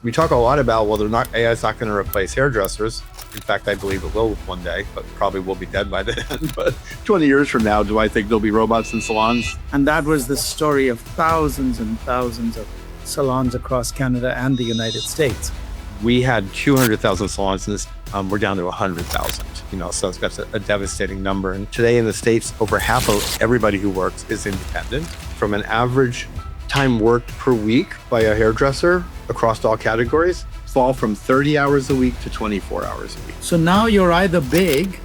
We talk a lot about, well, AI is not going to replace hairdressers. In fact, I believe it will one day, but probably will be dead by then. But 20 years from now, do I think there'll be robots in salons? And that was the story of thousands and thousands of salons across Canada and the United States. We had 200,000 salons in this. We're down to 100,000, so that's a devastating number. And today in the States, over half of everybody who works is independent. From an average time worked per week by a hairdresser across all categories, fall from 30 hours a week to 24 hours a week. So now you're either big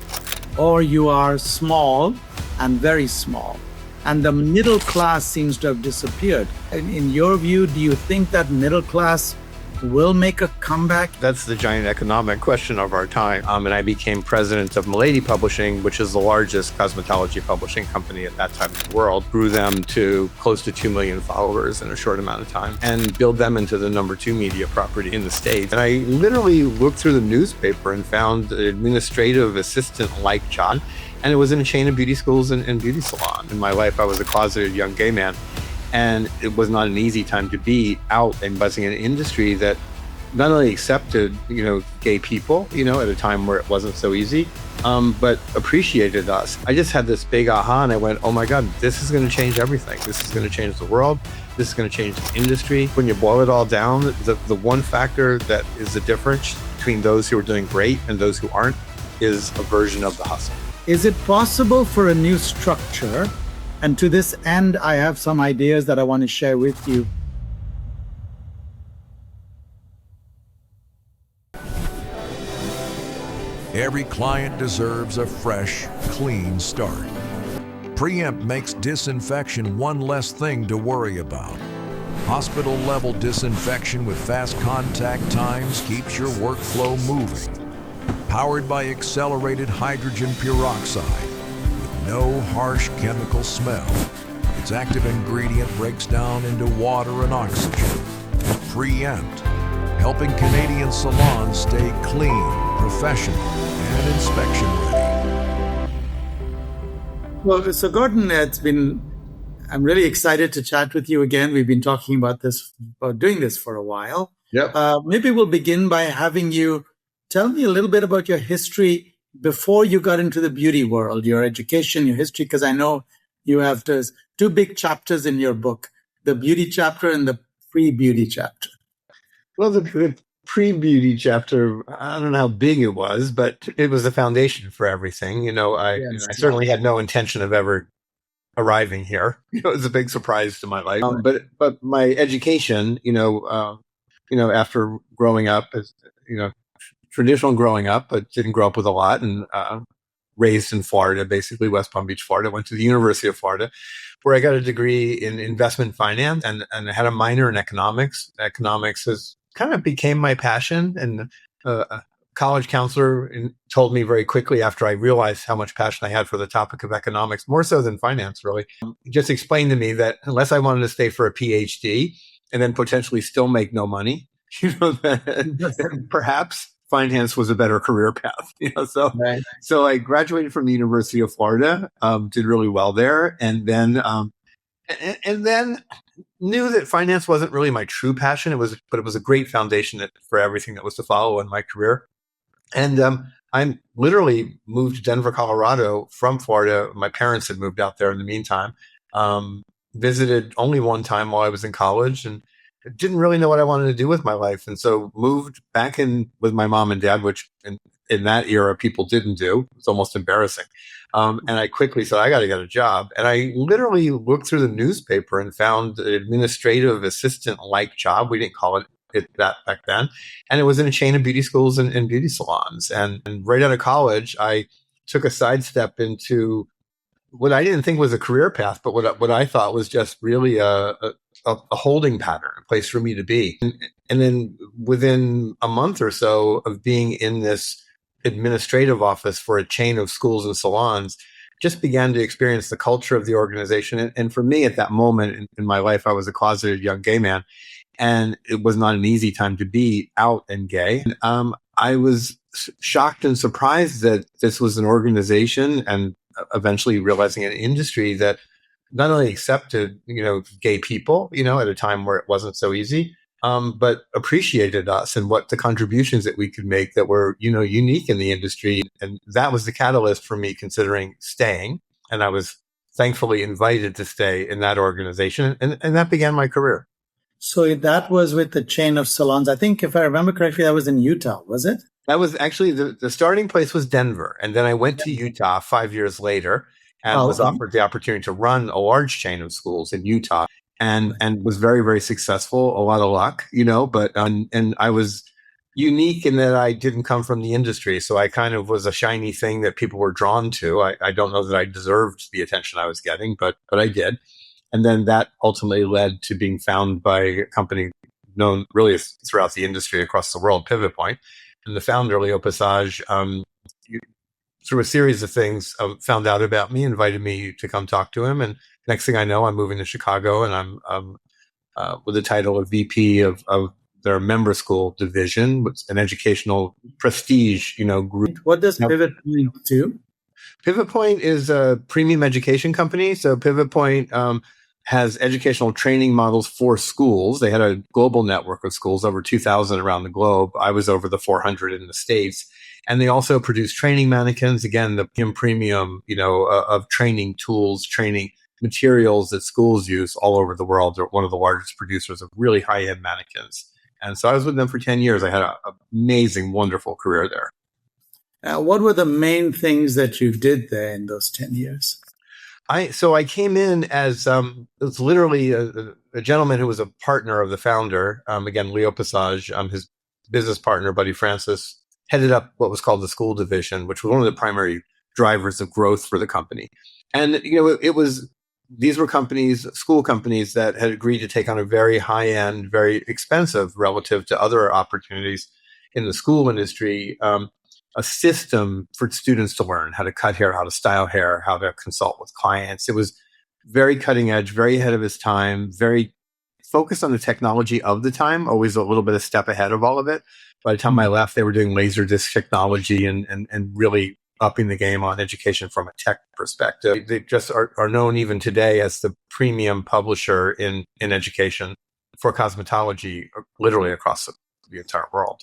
or you are small and very small. And the middle class seems to have disappeared. In your view, do you think that middle class will make a comeback? That's the giant economic question of our time. And I became president of Milady Publishing, which is the largest cosmetology publishing company at that time in the world. Grew them to close to 2 million followers in a short amount of time and build them into the #2 media property in the States. And I literally looked through the newspaper and found an administrative assistant-like job. And it was in a chain of beauty schools and beauty salons. In my life, I was a closeted young gay man. And it was not an easy time to be out and buzzing in an industry that not only accepted, gay people, at a time where it wasn't so easy, but appreciated us. I just had this big aha and I went, oh my God, this is going to change everything. This is going to change the world. This is going to change the industry. When you boil it all down, the one factor that is the difference between those who are doing great and those who aren't is a version of the hustle. Is it possible for a new structure? And to this end, I have some ideas that I want to share with you. Every client deserves a fresh, clean start. Preempt makes disinfection one less thing to worry about. Hospital-level disinfection with fast contact times keeps your workflow moving. Powered by accelerated hydrogen peroxide. No harsh chemical smell. Its active ingredient breaks down into water and oxygen. Preempt, helping Canadian salons stay clean, professional, and inspection ready. Well, so Gordon, I'm really excited to chat with you again. We've been talking about doing this for a while. Yep. Maybe we'll begin by having you tell me a little bit about your history before you got into the beauty world, your education, your history, because I know you have those 2 big chapters in your book, the beauty chapter and the pre-beauty chapter. Well, the pre-beauty chapter, I don't know how big it was, but it was the foundation for everything. I certainly had no intention of ever arriving here. It was a big surprise to my life. But my education, after growing up, as traditional growing up, but didn't grow up with a lot, and raised in Florida, basically West Palm Beach, Florida. Went to the University of Florida, where I got a degree in investment finance and I had a minor in economics. Economics kind of became my passion, and a college counselor told me very quickly after I realized how much passion I had for the topic of economics, more so than finance, really, just explained to me that unless I wanted to stay for a PhD and then potentially still make no money, then perhaps finance was a better career path. Right. So I graduated from the University of Florida, did really well there, and then knew that finance wasn't really my true passion. But it was a great foundation for everything that was to follow in my career. And I literally moved to Denver, Colorado from Florida. My parents had moved out there in the meantime. Visited only one time while I was in college, and didn't really know what I wanted to do with my life. And so moved back in with my mom and dad, which in that era people didn't do. It's almost embarrassing. And I quickly said, I got to get a job. And I literally looked through the newspaper and found an administrative assistant-like job. We didn't call it that back then. And it was in a chain of beauty schools and beauty salons. And right out of college, I took a sidestep into what I didn't think was a career path, but what I thought was just really a holding pattern, a place for me to be. And then within a month or so of being in this administrative office for a chain of schools and salons, just began to experience the culture of the organization. And for me at that moment in my life, I was a closeted young gay man, and it was not an easy time to be out and gay. I was shocked and surprised that this was an organization, and eventually realizing an industry that not only accepted, gay people, at a time where it wasn't so easy, but appreciated us and what the contributions that we could make that were, unique in the industry. And that was the catalyst for me considering staying. And I was thankfully invited to stay in that organization. And that began my career. So that was with the chain of salons. I think if I remember correctly, that was in Utah, was it? That was actually the starting place was Denver. And then I went to Utah 5 years later and was offered the opportunity to run a large chain of schools in Utah and was very, very successful. A lot of luck, but, and I was unique in that I didn't come from the industry. So I kind of was a shiny thing that people were drawn to. I don't know that I deserved the attention I was getting, but I did. And then that ultimately led to being found by a company known really throughout the industry across the world, Pivot Point. And the founder, Leo Passage, through a series of things, found out about me, invited me to come talk to him. And next thing I know, I'm moving to Chicago, and I'm with the title of VP of their member school division, which an educational prestige, group. What does Pivot Point do? Pivot Point is a premium education company. So Pivot Point has educational training models for schools. They had a global network of schools, over 2,000 around the globe. I was over the 400 in the States. And they also produce training mannequins, again, the premium, of training tools, training materials that schools use all over the world. They're one of the largest producers of really high-end mannequins. And so I was with them for 10 years. I had an amazing, wonderful career there. What were the main things that you did there in those 10 years? So I came in as it was literally a gentleman who was a partner of the founder. Again, Leo Passage, his business partner, Buddy Francis, headed up what was called the school division, which was one of the primary drivers of growth for the company. And these were companies, school companies, that had agreed to take on a very high-end, very expensive relative to other opportunities in the school industry, a system for students to learn how to cut hair, how to style hair, how to consult with clients. It was very cutting edge, very ahead of his time, very focused on the technology of the time, always a little bit a step ahead of all of it. By the time I left, they were doing laser disc technology and really upping the game on education from a tech perspective. They just are known even today as the premium publisher in education for cosmetology, literally across the entire world.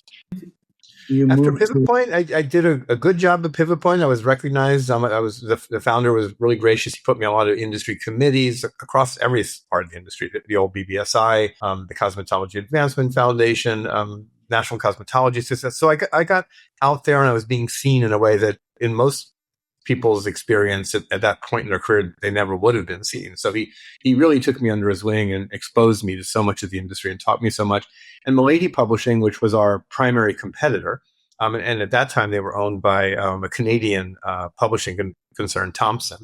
After Pivot Point, I did a good job at Pivot Point. I was recognized. The founder was really gracious. He put me on a lot of industry committees across every part of the industry, the old BBSI, the Cosmetology Advancement Foundation, National Cosmetology Association. So I got out there, and I was being seen in a way that in most people's experience at that point in their career, they never would have been seen. So he really took me under his wing and exposed me to so much of the industry and taught me so much. And Milady Publishing, which was our primary competitor, and at that time they were owned by a Canadian publishing concern, Thomson,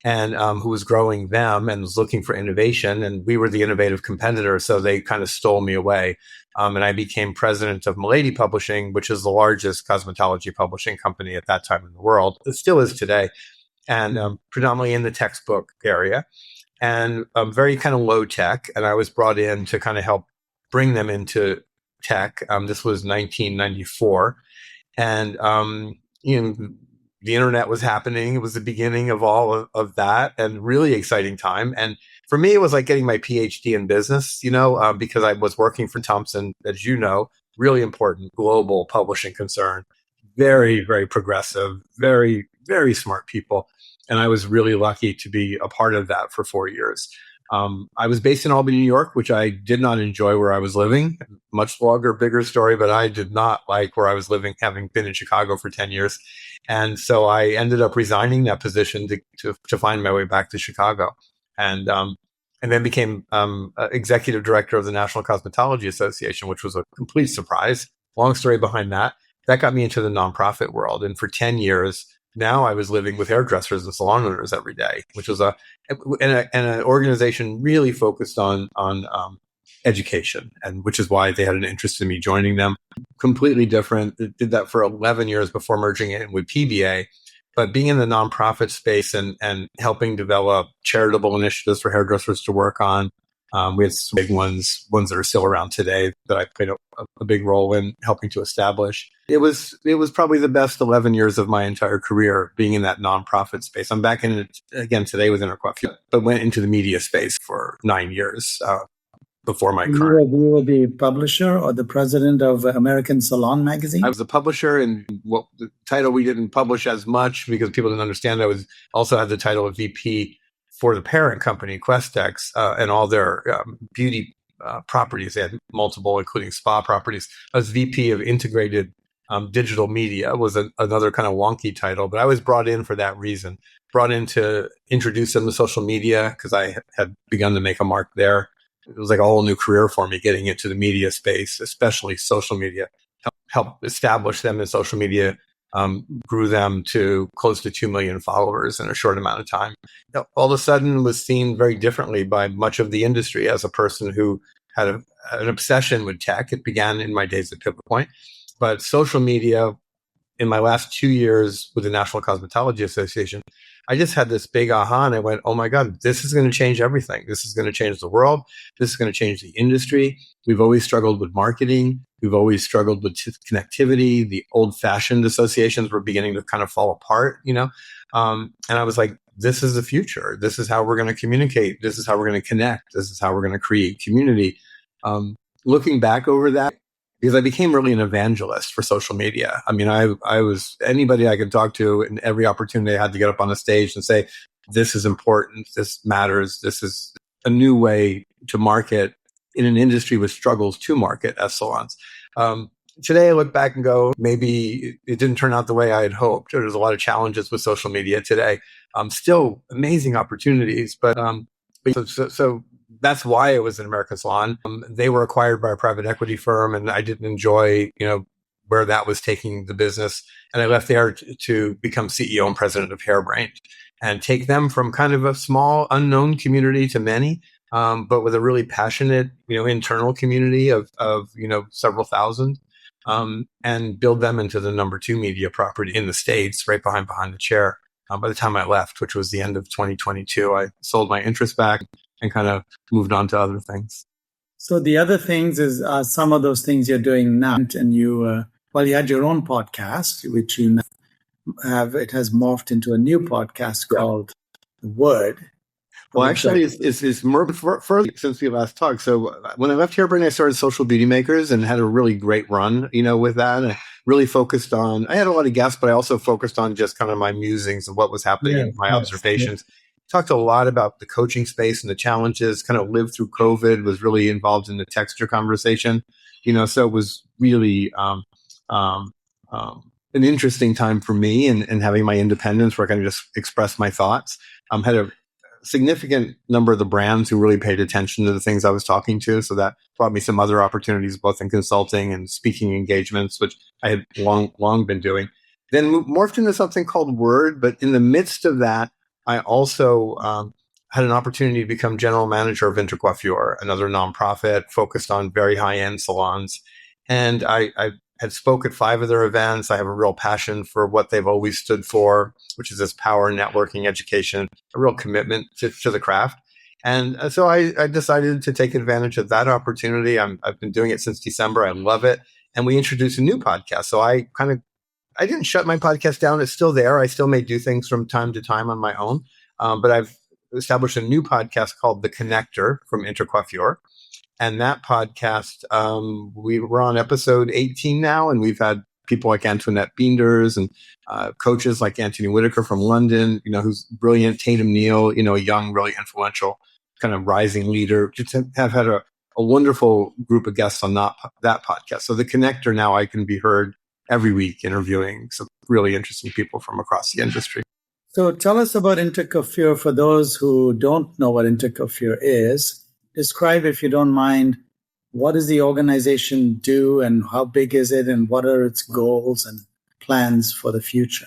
and who was growing them and was looking for innovation. And we were the innovative competitor, so they kind of stole me away. And I became president of Milady Publishing, which is the largest cosmetology publishing company at that time in the world. It still is today, and predominantly in the textbook area, and very kind of low tech. And I was brought in to kind of help bring them into tech. This was 1994, and the internet was happening. It was the beginning of all of that, and really exciting time. And for me, it was like getting my PhD in business, because I was working for Thomson, as you know, really important global publishing concern, very, very progressive, very, very smart people. And I was really lucky to be a part of that for 4 years. I was based in Albany, New York, which I did not enjoy where I was living. Much longer, bigger story, but I did not like where I was living, having been in Chicago for 10 years. And so I ended up resigning that position to find my way back to Chicago. And then became executive director of the National Cosmetology Association, which was a complete surprise. Long story behind that. That got me into the nonprofit world. And for 10 years, now I was living with hairdressers and salon owners every day, which was an organization really focused on education, and which is why they had an interest in me joining them. Completely different. It did that for 11 years before merging it with PBA. But being in the nonprofit space and helping develop charitable initiatives for hairdressers to work on, we had some big ones that are still around today that I played a big role in helping to establish. It was probably the best 11 years of my entire career being in that nonprofit space. I'm back in it again today with Interquef, but went into the media space for 9 years before my You current. were the publisher or the president of American Salon magazine? I was a publisher, and what the title we didn't publish as much because people didn't understand. I was also had the title of VP for the parent company, Questex, and all their beauty properties. They had multiple, including spa properties. I was VP of integrated digital media, was another kind of wonky title, but I was brought in for that reason. Brought in to introduce them to social media because I had begun to make a mark there. It was like a whole new career for me getting into the media space, especially social media. Help establish them in social media, grew them to close to 2 million followers in a short amount of time. All of a sudden was seen very differently by much of the industry as a person who had an obsession with tech. It began in my days at Pivot Point, but social media in my last 2 years with the National Cosmetology Association, I just had this big aha and I went, oh my God, this is going to change everything. This is going to change the world. This is going to change the industry. We've always struggled with marketing. We've always struggled with connectivity. The old-fashioned associations were beginning to kind of fall apart, and I was like, this is the future. This is how we're going to communicate. This is how we're going to connect. This is how we're going to create community. Looking back over that, because I became really an evangelist for social media. I mean, I was anybody I could talk to, and every opportunity I had to get up on the stage and say, this is important, this matters, this is a new way to market in an industry with struggles to market as salons. Today I look back and go, maybe it didn't turn out the way I had hoped. There's a lot of challenges with social media today. Still amazing opportunities, but so that's why it was an American Salon. They were acquired by a private equity firm, and I didn't enjoy, where that was taking the business. And I left there to become CEO and president of Hairbrain and take them from kind of a small, unknown community to many, but with a really passionate, internal community of several thousand, and build them into the number 2 media property in the States, right behind the chair. By the time I left, which was the end of 2022, I sold my interest back and kind of moved on to other things. So the other things is some of those things you're doing now, and you had your own podcast, which you now have. It has morphed into a new podcast called The Word. Well, actually, it's more further since we last talked. So when I left Hairbrain, I started Social Beauty Makers and had a really great run, with that. And I really focused on, I had a lot of guests, but I also focused on just kind of my musings of what was happening and my observations. Talked a lot about the coaching space and the challenges, kind of lived through COVID, was really involved in the texture conversation, so it was really an interesting time for me and having my independence where I kind of just express my thoughts. Had a significant number of the brands who really paid attention to the things I was talking to. So that brought me some other opportunities, both in consulting and speaking engagements, which I had long been doing. Then morphed into something called Word. But in the midst of that, I also had an opportunity to become general manager of Intercoiffure, another nonprofit focused on very high-end salons. And I had spoke at 5 of their events. I have a real passion for what they've always stood for, which is this power, networking, education, a real commitment to the craft. And so I decided to take advantage of that opportunity. I've been doing it since December. I love it. And we introduced a new podcast. So I didn't shut my podcast down. It's still there. I still may do things from time to time on my own. But I've established a new podcast called The Connector from Intercoiffure. And that podcast, we're on episode 18 now, and we've had people like Antoinette Bienders and coaches like Anthony Whitaker from London, who's brilliant, Tatum Neal, a young, really influential kind of rising leader. Just have had a wonderful group of guests on that podcast. So The Connector now I can be heard every week interviewing some really interesting people from across the industry. So tell us about Intercoiffure for those who don't know what Intercoiffure is. Describe, if you don't mind, what does the organization do and how big is it and what are its goals and plans for the future?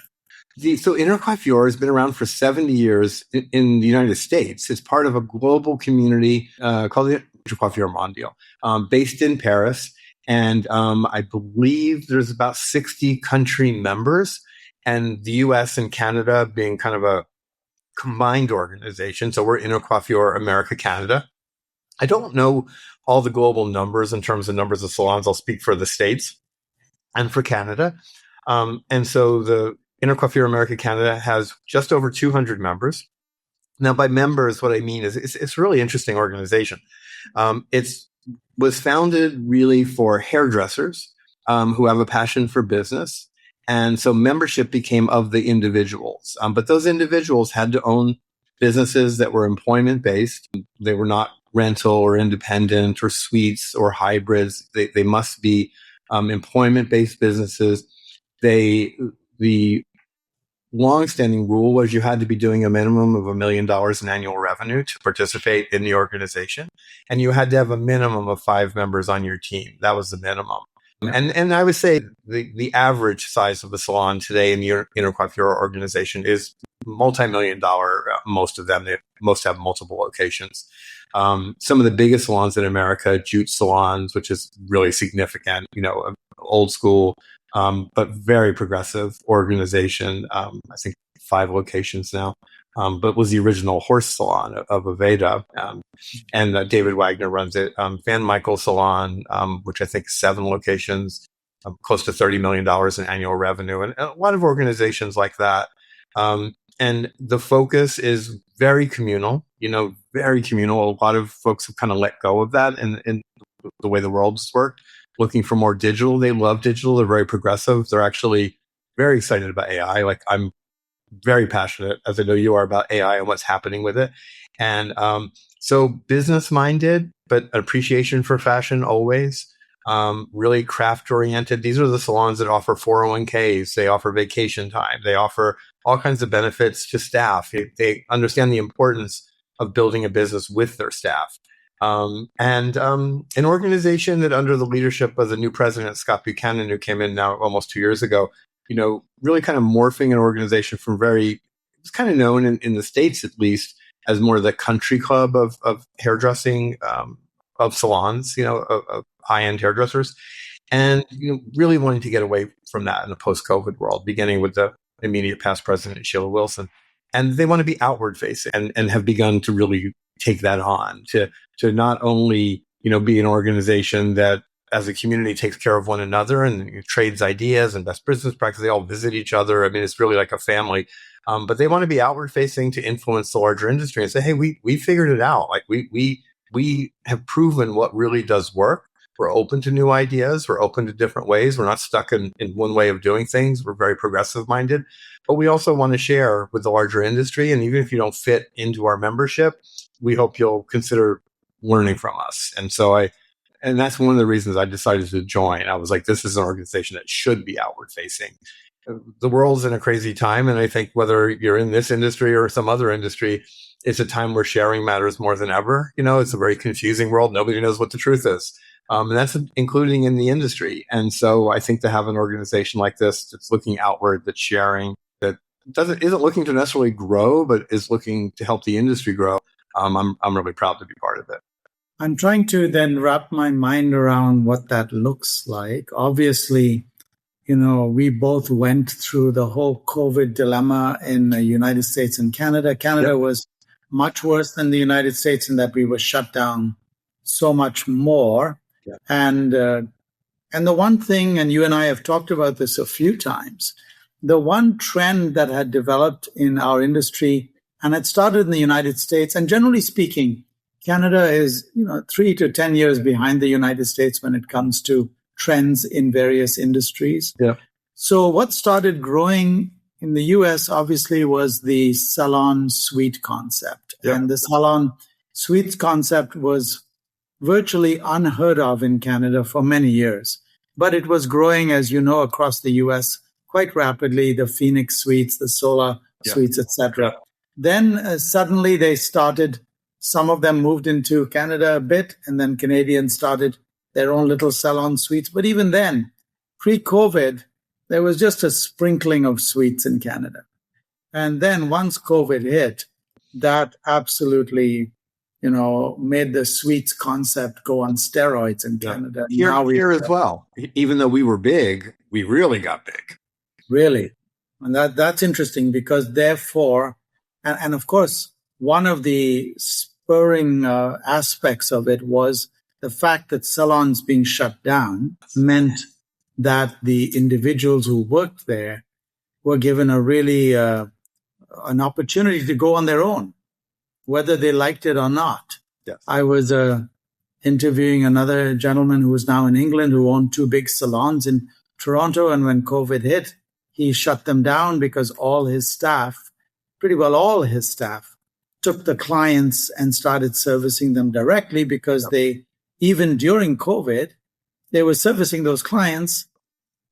So Intercoiffure has been around for 70 years in the United States. It's part of a global community called the Intercoiffure Mondial, based in Paris. And I believe there's about 60 country members, and the US and Canada being kind of a combined organization. So we're Intercoiffure America, Canada. I don't know all the global numbers in terms of numbers of salons. I'll speak for the States and for Canada. And so the Intercoiffure America, Canada has just over 200 members. Now, by members, what I mean is it's a really interesting organization. It's was founded really for hairdressers who have a passion for business. And so membership became of the individuals. But those individuals had to own businesses that were employment based. They were not rental or independent or suites or hybrids. They must be employment based businesses. The longstanding rule was you had to be doing a minimum of $1 million in annual revenue to participate in the organization. And you had to have a minimum of 5 members on your team. That was the minimum. And I would say the average size of a salon today in the intercoiffure organization is multi-million dollar. Most of them, most have multiple locations. Some of the biggest salons in America, jute salons, which is really significant, old school, but very progressive organization. I think 5 locations now, but was the original horse salon of Aveda. And David Wagner runs it. Van Michael Salon, which I think 7 locations, close to $30 million in annual revenue, and a lot of organizations like that. And the focus is very communal, very communal. A lot of folks have kind of let go of that in the way the world's worked, looking for more digital. They love digital. They're very progressive. They're actually very excited about AI. Like, I'm very passionate, as I know you are, about AI and what's happening with it. And so business minded, but appreciation for fashion always. Really craft oriented. These are the salons that offer 401ks. They offer vacation time. They offer all kinds of benefits to staff. They understand the importance of building a business with their staff. And an organization that, under the leadership of the new president, Scott Buchanan, who came in now almost 2 years ago, really kind of morphing an organization from it's kind of known in the States, at least, as more the country club of hairdressing, of salons, of high-end hairdressers, and really wanting to get away from that in a post-COVID world, beginning with the immediate past president, Sheila Wilson. And they want to be outward facing and have begun to really take that on to not only, be an organization that as a community takes care of one another and trades ideas and best business practices. They all visit each other. I mean, it's really like a family. But they want to be outward facing to influence the larger industry and say, hey, we figured it out. Like we have proven what really does work. We're open to new ideas. We're open to different ways. We're not stuck in one way of doing things. We're very progressive minded, but we also want to share with the larger industry. And even if you don't fit into our membership, we hope you'll consider learning from us. And that's one of the reasons I decided to join. I was like, this is an organization that should be outward facing. The world's in a crazy time. And I think whether you're in this industry or some other industry, it's a time where sharing matters more than ever. It's a very confusing world. Nobody knows what the truth is. And that's including in the industry. And so I think to have an organization like this that's looking outward, that's sharing, that isn't looking to necessarily grow, but is looking to help the industry grow, I'm really proud to be part of it. I'm trying to then wrap my mind around what that looks like. Obviously, we both went through the whole COVID dilemma in the United States and Canada. Canada was much worse than the United States in that we were shut down so much more. Yeah. And the one thing, and you and I have talked about this a few times, the one trend that had developed in our industry, and it started in the United States, and generally speaking, Canada is 3 to 10 years behind the United States when it comes to trends in various industries. Yeah. So what started growing in the US obviously was the salon suite concept. Yeah. And the salon suite concept was virtually unheard of in Canada for many years. But it was growing, as you know, across the US quite rapidly, the Phoenix suites, the Sola suites, etc. Yeah. Then suddenly they started. Some of them moved into Canada a bit, and then Canadians started their own little salon suites. But even then, pre-COVID, there was just a sprinkling of suites in Canada. And then once COVID hit, that absolutely, made the suites concept go on steroids in Canada. Here as well. Even though we were big, we really got big. Really. And that's interesting because therefore, and of course, one of the spurring aspects of it was the fact that salons being shut down meant that the individuals who worked there were given a really an opportunity to go on their own, whether they liked it or not. Yes. I was a interviewing another gentleman who is now in England who owned two big salons in Toronto. And when COVID hit, he shut them down because all his staff, pretty well all his staff, took the clients and started servicing them directly because they, even during COVID, they were servicing those clients,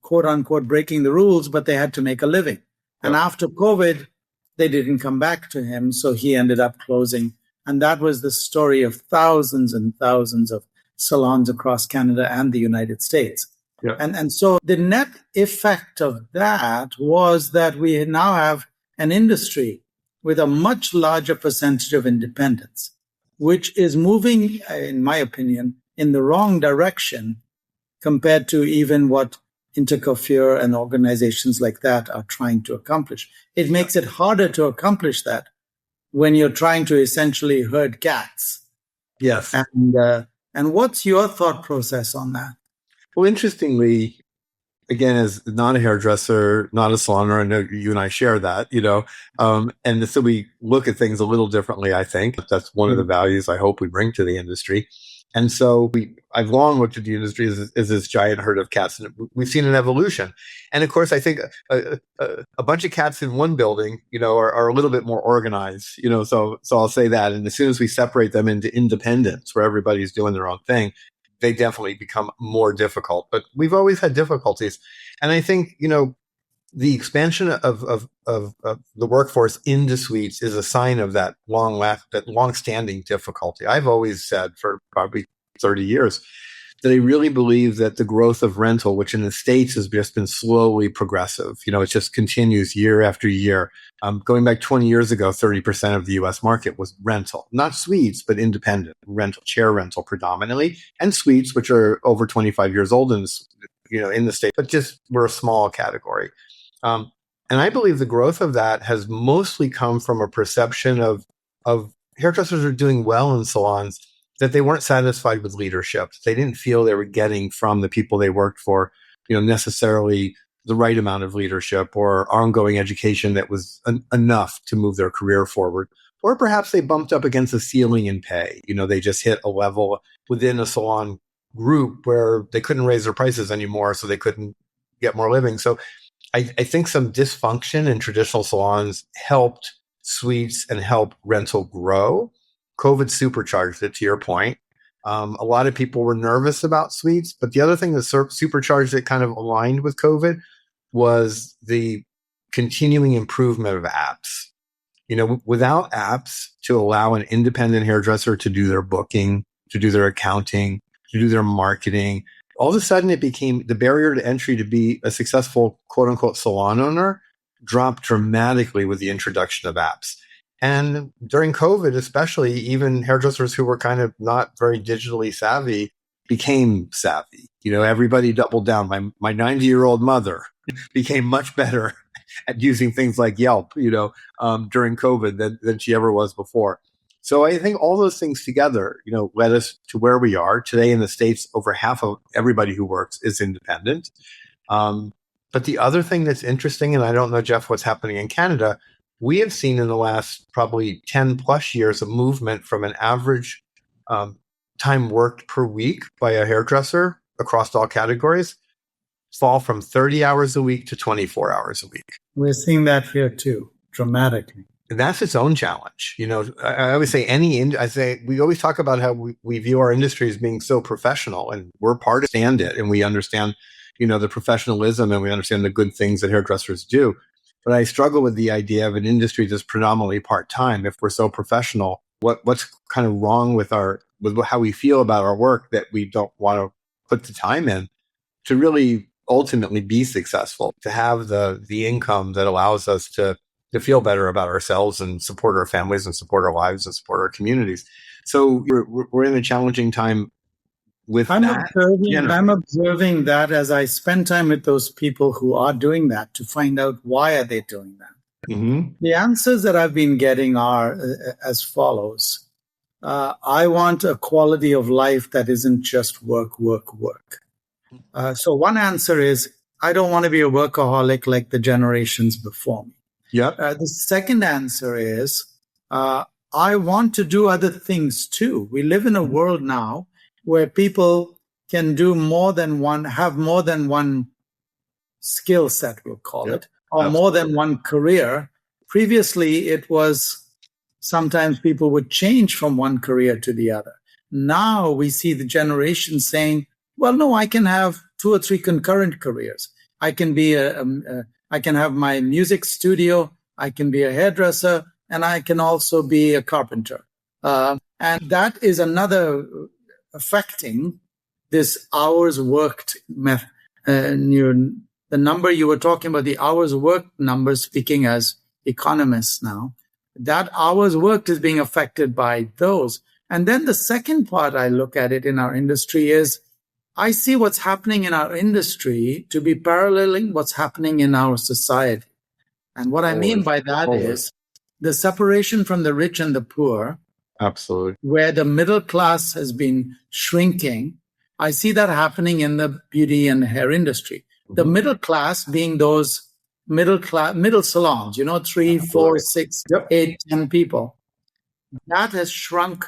quote unquote, breaking the rules, but they had to make a living. And after COVID, they didn't come back to him. So he ended up closing. And that was the story of thousands and thousands of salons across Canada and the United States. Yeah. And so the net effect of that was that we now have an industry with a much larger percentage of independents, which is moving, in my opinion, in the wrong direction compared to even what Intercoiffure and organizations like that are trying to accomplish. It makes it harder to accomplish that when you're trying to essentially herd cats. Yes. And what's your thought process on that? Well, interestingly, again, as not a hairdresser, not a salon owner, I know you and I share that, and so we look at things a little differently, I think. That's one of the values I hope we bring to the industry. And so I've long looked at the industry as this giant herd of cats, and we've seen an evolution. And of course, I think a bunch of cats in one building, are a little bit more organized, so I'll say that. And as soon as we separate them into independents where everybody's doing their own thing, they definitely become more difficult. But we've always had difficulties. And I think, the expansion of the workforce into suites is a sign of that long-standing difficulty. I've always said for probably 30 years that I really believe that the growth of rental, which in the States has just been slowly progressive, it just continues year after year. Going back 20 years ago, 30% of the US market was rental, not suites, but independent rental, chair rental predominantly, and suites, which are over 25 years old in the States, but just we're a small category. And I believe the growth of that has mostly come from a perception of hairdressers are doing well in salons, that they weren't satisfied with leadership. They didn't feel they were getting from the people they worked for, necessarily the right amount of leadership or ongoing education that was enough to move their career forward. Or perhaps they bumped up against a ceiling in pay. They just hit a level within a salon group where they couldn't raise their prices anymore, so they couldn't get more living. So I think some dysfunction in traditional salons helped suites and helped rental grow. COVID supercharged it, to your point. A lot of people were nervous about suites, but the other thing that supercharged it, kind of aligned with COVID, was the continuing improvement of apps. Without apps to allow an independent hairdresser to do their booking, to do their accounting, to do their marketing, all of a sudden it became the barrier to entry to be a successful quote unquote salon owner dropped dramatically with the introduction of apps. And during COVID, especially, even hairdressers who were kind of not very digitally savvy became savvy. Everybody doubled down. My 90-year-old mother became much better at using things like Yelp, during COVID than she ever was before. So I think all those things together, led us to where we are today in the States. Over half of everybody who works is independent. But the other thing that's interesting, and I don't know, Jeff, what's happening in Canada, we have seen in the last probably 10 plus years a movement from an average time worked per week by a hairdresser across all categories fall from 30 hours a week to 24 hours a week. We're seeing that here too, dramatically. And that's its own challenge. I always say we always talk about how we view our industry as being so professional, and we're part of it, and we understand, the professionalism, and we understand the good things that hairdressers do. But I struggle with the idea of an industry that's predominantly part-time. If we're so professional, what's kind of wrong with how we feel about our work that we don't want to put the time in to really ultimately be successful, to have the income that allows us to feel better about ourselves and support our families and support our lives and support our communities. So we're in a challenging time with I'm that. I'm observing that as I spend time with those people who are doing that to find out why are they doing that. Mm-hmm. The answers that I've been getting are as follows. I want a quality of life that isn't just work. So one answer is, I don't want to be a workaholic like the generations before me. Yeah. The second answer is, I want to do other things too. We live in a world now where people can do more than one, have more than one skill set, we'll call it, or more than one career. Previously, it was sometimes people would change from one career to the other. Now we see the generation saying, well, no, I can have 2 or 3 concurrent careers. I can be I can have my music studio, I can be a hairdresser, and I can also be a carpenter. And that is another affecting this hours worked method. The number you were talking about, the hours worked number, speaking as economists now, that hours worked is being affected by those. And then the second part I look at it in our industry is I see what's happening in our industry to be paralleling what's happening in our society. And what I mean by that is the separation from the rich and the poor. Absolutely. Where the middle class has been shrinking. I see that happening in the beauty and hair industry. The middle class being those middle salons, 3, 4, 6, 8, 10 people. That has shrunk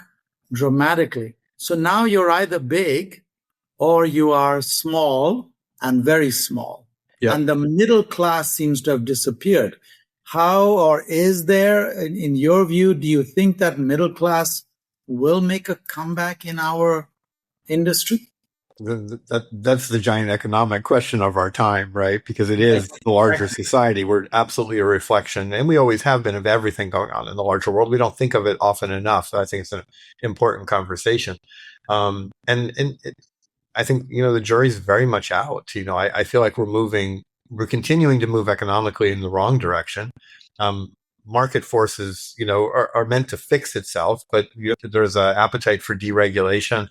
dramatically. So now you're either big or you are small and very small. Yep. And the middle class seems to have disappeared. How, or is there, in your view, do you think that middle class will make a comeback in our industry? That's the giant economic question of our time, right? Because it is the larger society. We're absolutely a reflection, and we always have been, of everything going on in the larger world. We don't think of it often enough. So I think it's an important conversation. I think, the jury's very much out. I feel like we're continuing to move economically in the wrong direction. Market forces, are meant to fix itself, but there's an appetite for deregulation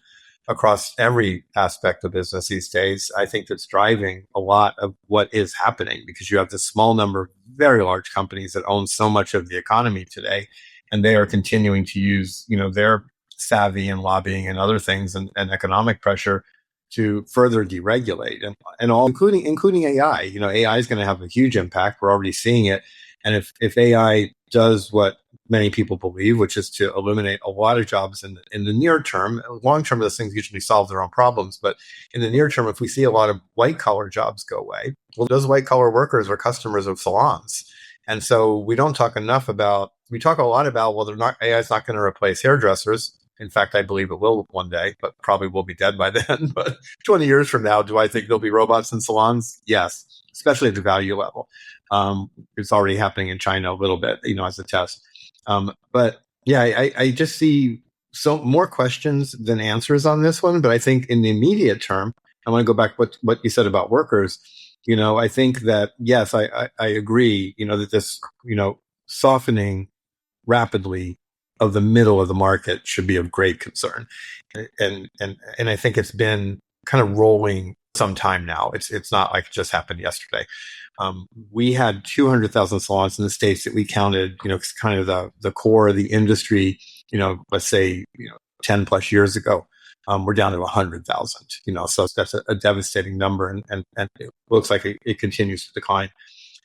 across every aspect of business these days. I think that's driving a lot of what is happening, because you have this small number of very large companies that own so much of the economy today, and they are continuing to use, their savvy and lobbying and other things and economic pressure to further deregulate and all, including AI. AI is going to have a huge impact. We're already seeing it. And if AI does what many people believe, which is to eliminate a lot of jobs in the near term, long term, those things usually solve their own problems. But in the near term, if we see a lot of white collar jobs go away, well, those white collar workers are customers of salons. And so we talk a lot about, well, AI is not going to replace hairdressers. In fact, I believe it will one day, but probably will be dead by then. But 20 years from now, do I think there'll be robots in salons? Yes, especially at the value level. It's already happening in China a little bit, as a test. But yeah, I just see more questions than answers on this one. But I think in the immediate term, I want to go back what you said about workers. I think that, yes, I agree, that this, softening rapidly of the middle of the market should be of great concern. And I think it's been kind of rolling some time now. It's not like it just happened yesterday. We had 200,000 salons in the States that we counted, kind of the core of the industry, let's say, 10 plus years ago. We're down to 100,000, so that's a devastating number. And it looks like it continues to decline.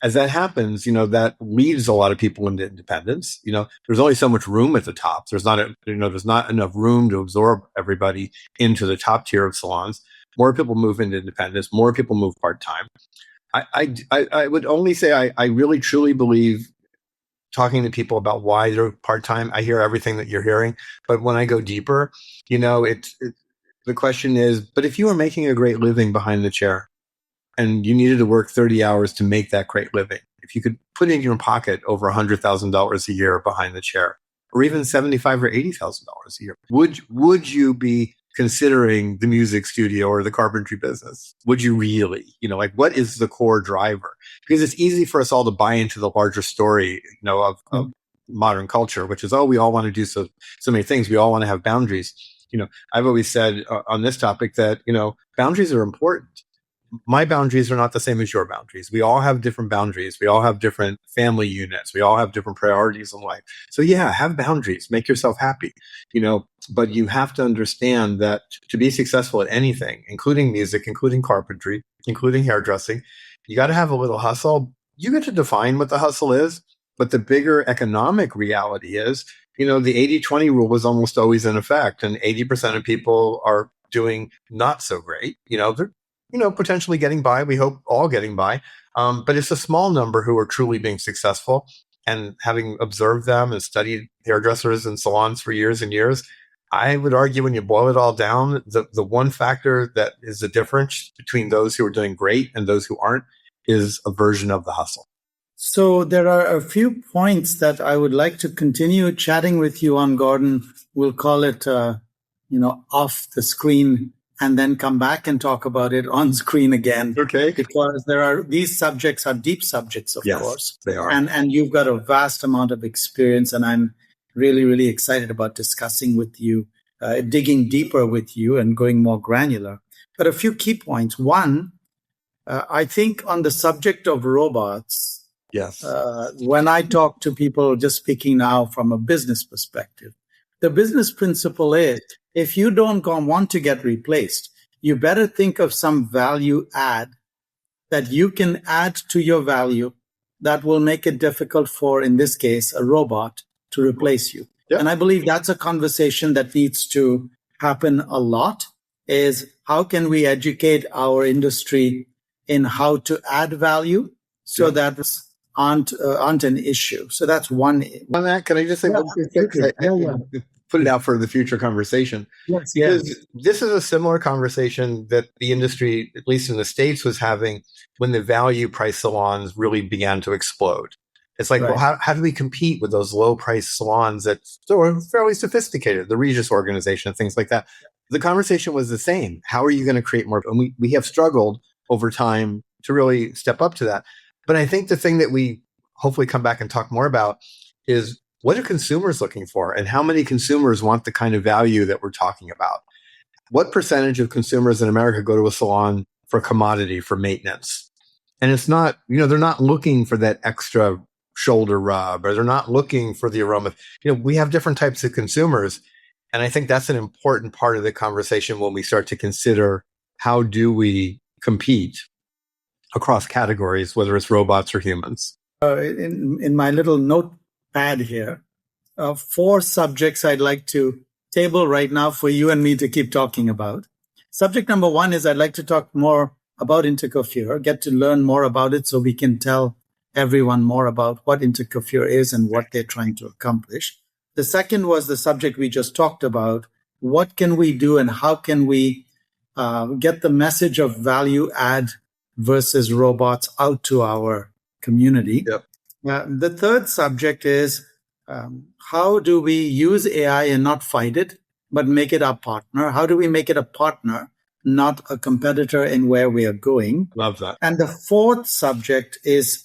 As that happens, that leads a lot of people into independence. There's only so much room at the top. There's not enough room to absorb everybody into the top tier of salons. More people move into independence. More people move part-time. I would only say I really truly believe, talking to people about why they're part-time, I hear everything that you're hearing. But when I go deeper, the question is, but if you were making a great living behind the chair and you needed to work 30 hours to make that great living, if you could put in your pocket over $100,000 a year behind the chair, or even $75,000 or $80,000 a year, would you be considering the music studio or the carpentry business? Would you really? What is the core driver? Because it's easy for us all to buy into the larger story, of modern culture, which is, we all want to do so many things. We all want to have boundaries. I've always said on this topic that, boundaries are important. My boundaries are not the same as your boundaries. We all have different boundaries. We all have different family units. We all have different priorities in life. So yeah, have boundaries, make yourself happy, but you have to understand that to be successful at anything, including music, including carpentry, including hairdressing, you got to have a little hustle. You get to define what the hustle is, but the bigger economic reality is, the 80-20 rule is almost always in effect, and 80% of people are doing not so great. They're, potentially getting by. We hope all getting by. But it's a small number who are truly being successful. And having observed them and studied hairdressers and salons for years and years, I would argue when you boil it all down, the one factor that is the difference between those who are doing great and those who aren't is a version of the hustle. So there are a few points that I would like to continue chatting with you on, Gordon. We'll call it, off the screen, and then come back and talk about it on screen again. Okay. Because these subjects are deep subjects, of course. They are. And you've got a vast amount of experience, and I'm really, really excited about discussing with you, digging deeper with you and going more granular. But a few key points. One, I think on the subject of robots, Yes. when I talk to people, just speaking now from a business perspective, the business principle is if you don't want to get replaced, you better think of some value add that you can add to your value that will make it difficult for, in this case, a robot to replace you. Yep. And I believe that's a conversation that needs to happen a lot, is how can we educate our industry in how to add value so that aren't an issue. So that's one. On that, can I just say one quick thing? Put it out for the future conversation. Yes. Because this is a similar conversation that the industry, at least in the States, was having when the value price salons really began to explode. It's like, well, how do we compete with those low price salons that are fairly sophisticated, the Regis organization, things like that? The conversation was the same. How are you going to create more? And we have struggled over time to really step up to that. But I think the thing that we hopefully come back and talk more about is what are consumers looking for, and how many consumers want the kind of value that we're talking about? What percentage of consumers in America go to a salon for commodity, for maintenance? And it's not, they're not looking for that extra shoulder rub, or they're not looking for the aroma. We have different types of consumers. And I think that's an important part of the conversation when we start to consider how do we compete across categories, whether it's robots or humans. In my little notepad here, 4 subjects I'd like to table right now for you and me to keep talking about. Subject number 1 is I'd like to talk more about intercoiffure, get to learn more about it so we can tell everyone more about what intercoiffure is and what they're trying to accomplish. The second was the subject we just talked about. What can we do and how can we get the message of value add versus robots out to our community? Yep. The third subject is how do we use AI and not fight it, but make it our partner? How do we make it a partner, not a competitor in where we are going? Love that. And the fourth subject is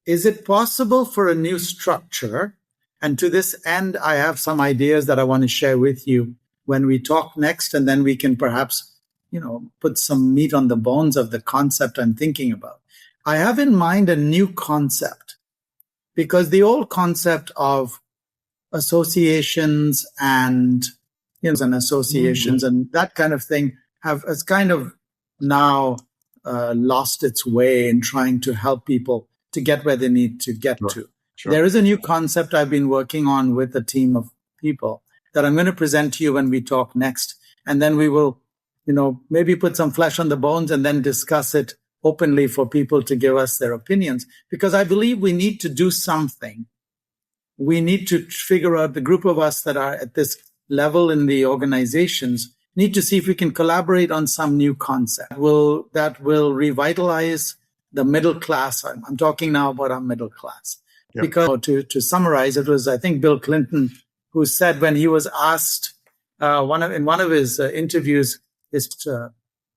it possible for a new structure? And to this end, I have some ideas that I want to share with you when we talk next, and then we can perhaps put some meat on the bones of the concept I'm thinking about. I have in mind a new concept, because the old concept of associations and associations and that kind of thing has kind of now lost its way in trying to help people to get where they need to get to. Sure. There is a new concept I've been working on with a team of people that I'm going to present to you when we talk next. And then we will maybe put some flesh on the bones and then discuss it openly for people to give us their opinions. Because I believe we need to do something. We need to figure out, the group of us that are at this level in the organizations need to see if we can collaborate on some new concept that will revitalize the middle class. I'm talking now about our middle class. Yep. Because to summarize, it was, I think, Bill Clinton who said when he was asked in one of his interviews, his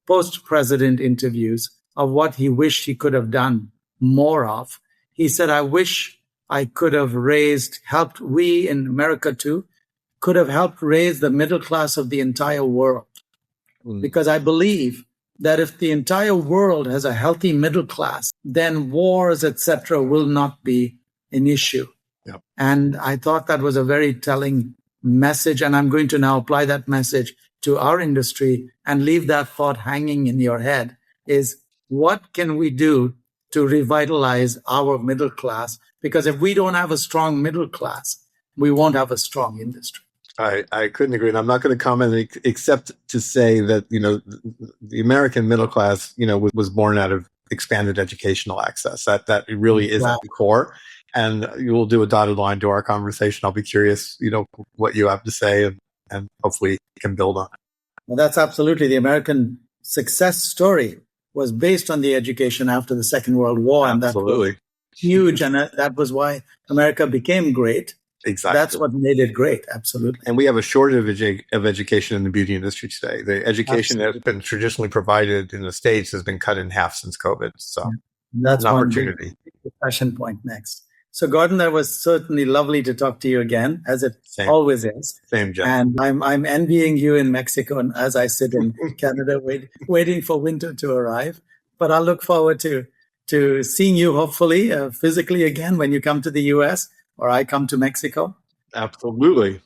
post-president interviews, of what he wished he could have done more of, he said, I wish I could have helped we in America too, could have helped raise the middle class of the entire world. Because I believe that if the entire world has a healthy middle class, then wars, etc., will not be an issue. Yep. And I thought that was a very telling message. And I'm going to now apply that message to our industry and leave that thought hanging in your head, is what can we do to revitalize our middle class? Because if we don't have a strong middle class, we won't have a strong industry. I couldn't agree, and I'm not going to comment except to say that the American middle class was born out of expanded educational access. That really is Wow. at the core, and you will do a dotted line to our conversation. I'll be curious, what you have to say, and hopefully you can build on it. Well, that's absolutely the American success story was based on the education after the Second World War, and that was Absolutely, huge, and that was why America became great. exactly. That's what made it great. Absolutely. And we have a shortage of education in the beauty industry today. The education Absolutely. that's been traditionally provided in the States has been cut in half since COVID. So That's an one opportunity. big discussion point next. So, Gordon, that was certainly lovely to talk to you again, as it Same. always is. Same, Jeff. And I'm envying you in Mexico, and as I sit in Canada, waiting for winter to arrive. But I'll look forward to seeing you, hopefully, physically again when you come to the US or I come to Mexico. Absolutely.